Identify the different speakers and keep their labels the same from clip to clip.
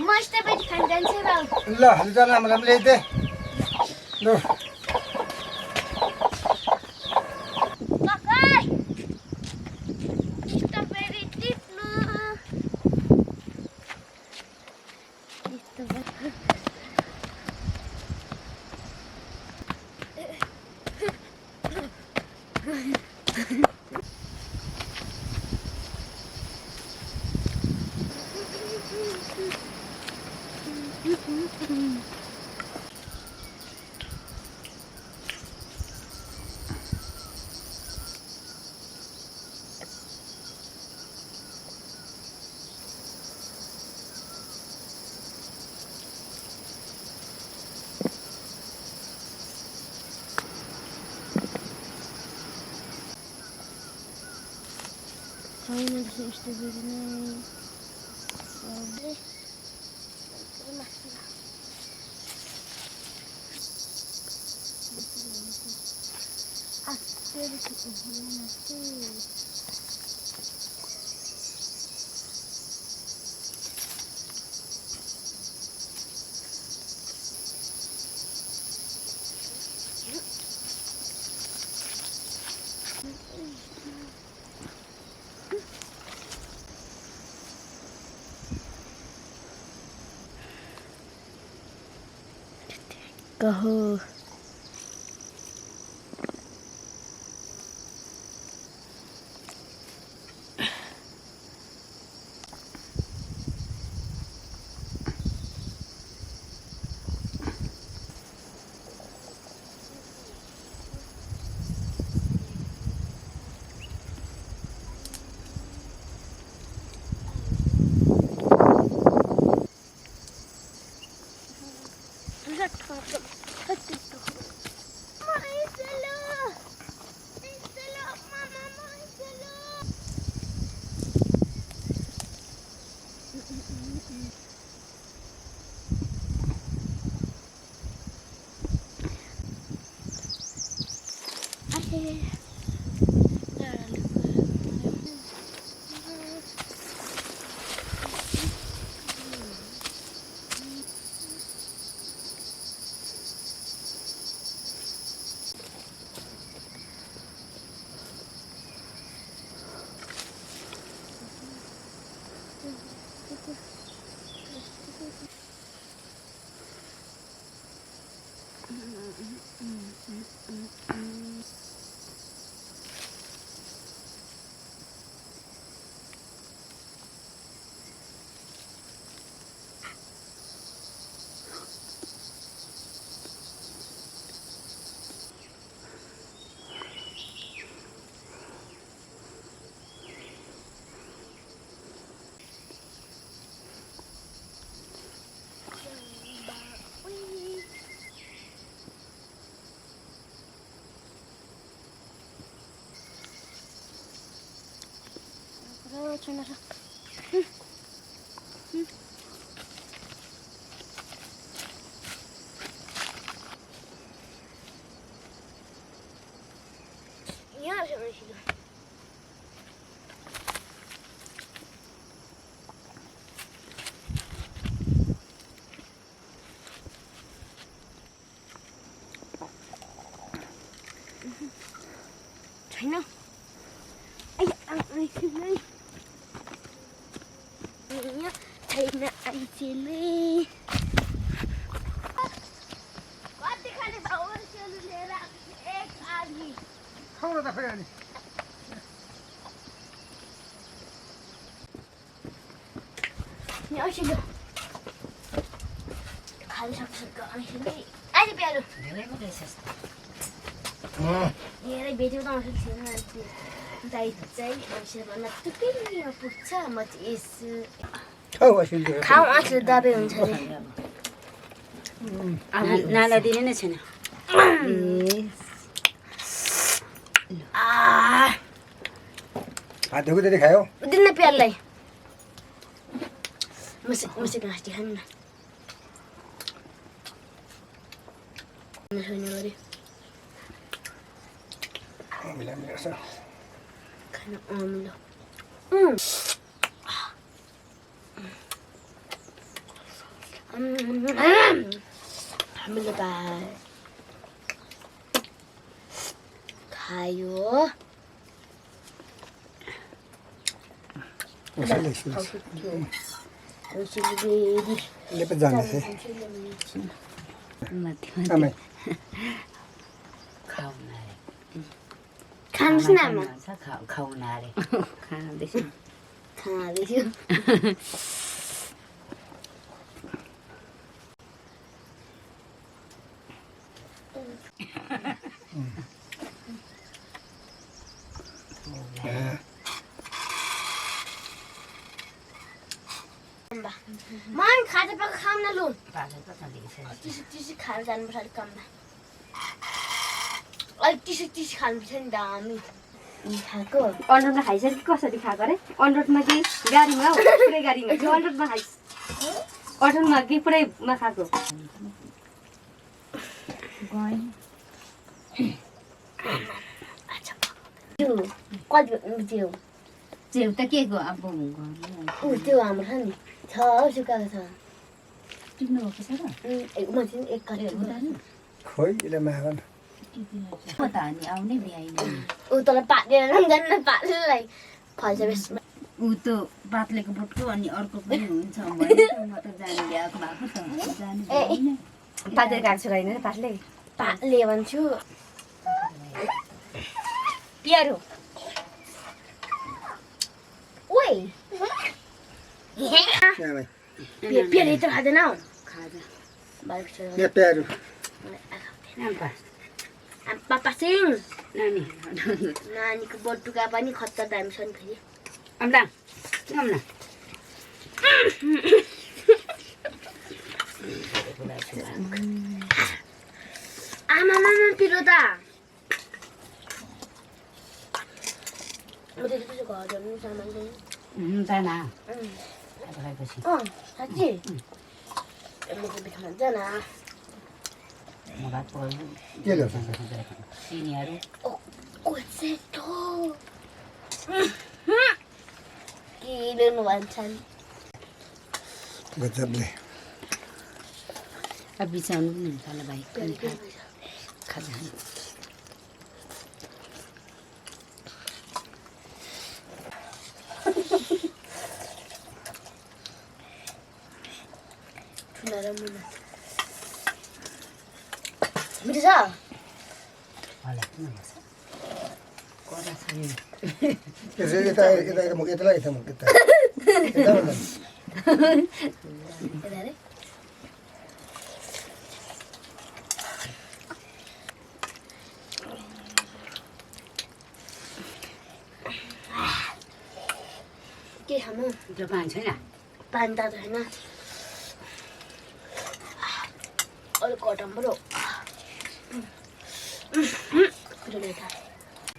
Speaker 1: मस्त पैकी खान जान्छ बाबु
Speaker 2: ल जान हामीलाई पनि ल्याइदे ल
Speaker 1: काका स्ट्रबेरी टिप्नु Aynen işte birine oldu. Go. China. Ay, ay, sila. China, ay, sila. Kati ka na sa oras yung lulera. Agi.
Speaker 2: खाऊ न त खै अनि
Speaker 1: नि औषध खालिसक्छ औषध आज प्यारो
Speaker 3: धेरै पो रहेछ
Speaker 1: धेरै भेट्यो त औषध थिएन दाइ चाहिँ औषधभन्दा टुक्कै पुग्छ म चाहिँ यसो
Speaker 2: खाऊ असिल
Speaker 1: खाऊ औषध दबाई हुन्छ अरे
Speaker 3: नाला दिने नै छैन
Speaker 2: हात धोको त्यति खायो
Speaker 1: दिन प्यारलाई मुसे घाँस खानु न छैन गरे
Speaker 2: मिला मिला छ
Speaker 1: खान अमिलो हामीले खायो खानुहोस् न आमा
Speaker 3: खाउनाले
Speaker 1: खाँदैछु Man खाजा पका खाऊँ न लु टिसी खाएर जानुपर्छ अलिक काममा अलिक टिसी खानुपर्छ नि दामी खाएको
Speaker 4: अन्डरमा खाइसक्यो कसरी खाएको अरे अन्डरमा कि गाडीमा हौ पुरै गाडीमा कि अन्डरमा खाइस अन्डरमा कि पुरैमा खाएको
Speaker 1: कति
Speaker 3: च्याउ त के को अब
Speaker 1: त्यो हाम्रो छ नि छ सुकाएको छ
Speaker 3: टिप्नुभएको छ र
Speaker 1: एक कति
Speaker 2: खोइ यसले मागन
Speaker 3: म त अनि आउने भ्याइन
Speaker 1: ऊ तँलाई पालेर जान्न पालेलाई फल्छ बेसमा
Speaker 3: ऊ त पातलेको बोटको अनि अर्को पनि हुन्छ भने म त जाने भ्याएको भएको त जाने भ्याइन
Speaker 4: पातले काट्छु होइन पातले
Speaker 1: पाले भन्छु पियारो ओइ पियारो त खाँदैन हौ
Speaker 3: खाजा
Speaker 2: यहाँ प्यारो
Speaker 3: नाम्पा
Speaker 1: पापा सिंह
Speaker 3: नानी
Speaker 1: नानीको बटुका पनि खत्तर दामी छ नि फेरि
Speaker 3: अम्ला अम्ला
Speaker 1: आमामा पिरो त म त त्यसो घर जानु सामान पनि
Speaker 3: जाना भएपछि
Speaker 1: साँच्ची म त बिठमा जान
Speaker 3: म भात पकाउनु
Speaker 2: के ल्याउँछ
Speaker 3: सिनीहरू
Speaker 1: कोसेटो के ल्याउनु भन्छ नि
Speaker 2: गजबले
Speaker 3: अब बिचाउनु पनि हुन्छ होला भाइ पनि खाजा
Speaker 1: ठुला र मुना मिठो छ
Speaker 3: होला किन भन्छ कडा छ नि
Speaker 2: त्यसरी यता
Speaker 1: के खानु
Speaker 3: त्यो पानी छैन
Speaker 1: पानी त छैन अलिक कटम पऱ्यो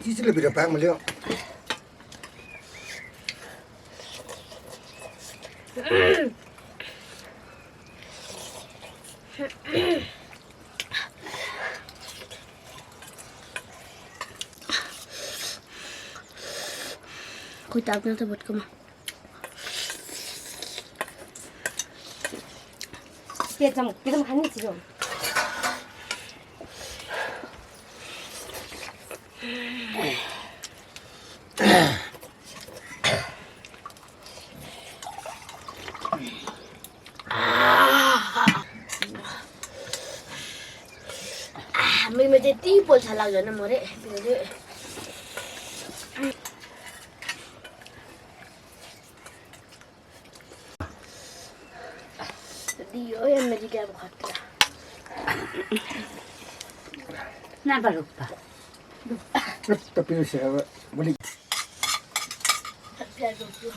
Speaker 2: चिसोले भित्र पाक मैले
Speaker 1: खोइ ताप्नु त भटकोमा
Speaker 4: पेटमा खाने छिटो
Speaker 1: मेरो त्यति पोल्छा लाग्दैन म रे दियो अमेरिका अब खतरा
Speaker 3: नापा रुप्पा
Speaker 2: त पिर्छ अब भोलि
Speaker 1: प्याज रोप्छु